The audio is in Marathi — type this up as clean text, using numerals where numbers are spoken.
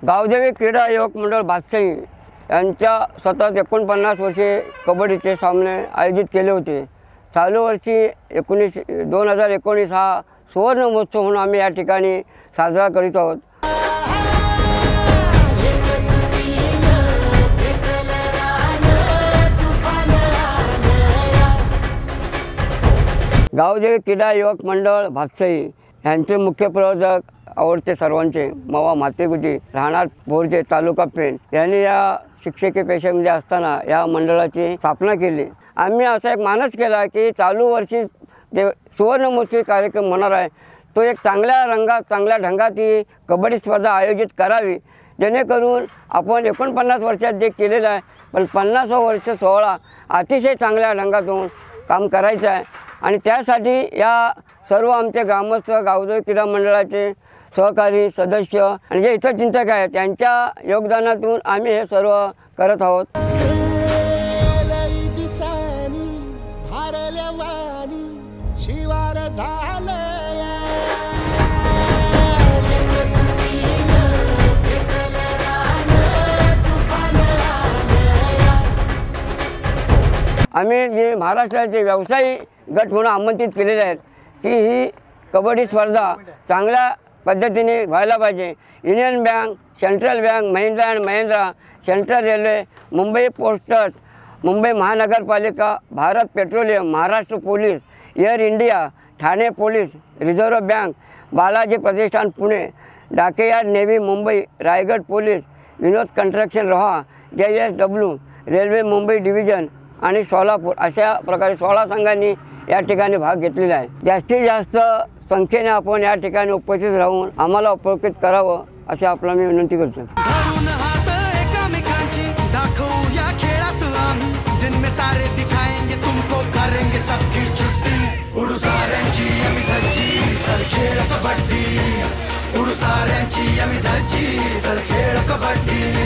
गावदेवी क्रीडा युवक मंडळ भातसाई यांच्या सतत 49 वर्षे कबड्डीचे सामने आयोजित केले होते। चालू वर्षी 2019 हा सुवर्ण महोत्सव म्हणून आम्ही या ठिकाणी साजरा करीत आहोत। गावदेवी क्रीडा युवक मंडळ भातसाई यांचे मुख्य प्रवर्तक आवडते सर्वांचे मावा मातेगुजी राहणार बोरजे तालुका पेण यांनी या शिक्षकी पेशामध्ये असताना या मंडळाची स्थापना केली। आम्ही असा एक मानस केला की चालू वर्षी जे सुवर्ण महोत्सवी कार्यक्रम होणार आहे तो एक चांगल्या रंगात चांगल्या ढंगात ही कबड्डी स्पर्धा आयोजित करावी, जेणेकरून आपण 49 वर्षात जे केलेलं आहे पण 50वा वर्ष सोहळा अतिशय चांगल्या ढंगातून काम करायचं आहे। आणि त्यासाठी या सर्व आमचे ग्रामस्थ गावदेवी क्रीडा मंडळाचे सहकारी सदस्य आणि जे इतर चिंतक आहेत त्यांच्या योगदानातून आम्ही हे सर्व करत आहोत। आम्ही जे महाराष्ट्राचे व्यवसायी गट म्हणून आमंत्रित केलेले आहेत की ही कबड्डी स्पर्धा चांगल्या पद्धतीने व्हायला पाहिजे। Union bank, central bank, Mahindra and Mahindra, central railway, Mumbai post trust, Mumbai Mahanagarpalika, Bharat petroleum, Maharashtra police, air India, Thane police, reserve bank, Balaji Pratishthan Pune, dockyard navy Mumbai, Raigad police, Vinod construction Roha, JSW, railway Mumbai division आणि सोलापूर अशा प्रकारे 16 संघांनी या ठिकाणी भाग घेतलेला आहे। जास्तीत जास्त संख्येने आपण या ठिकाणी उपस्थित राहून आम्हाला उपस्थित करावं अशी आपला मी विनंती करतो। उडू साऱ्यांची आम्ही धज्जी चल खेळ कबड्डी।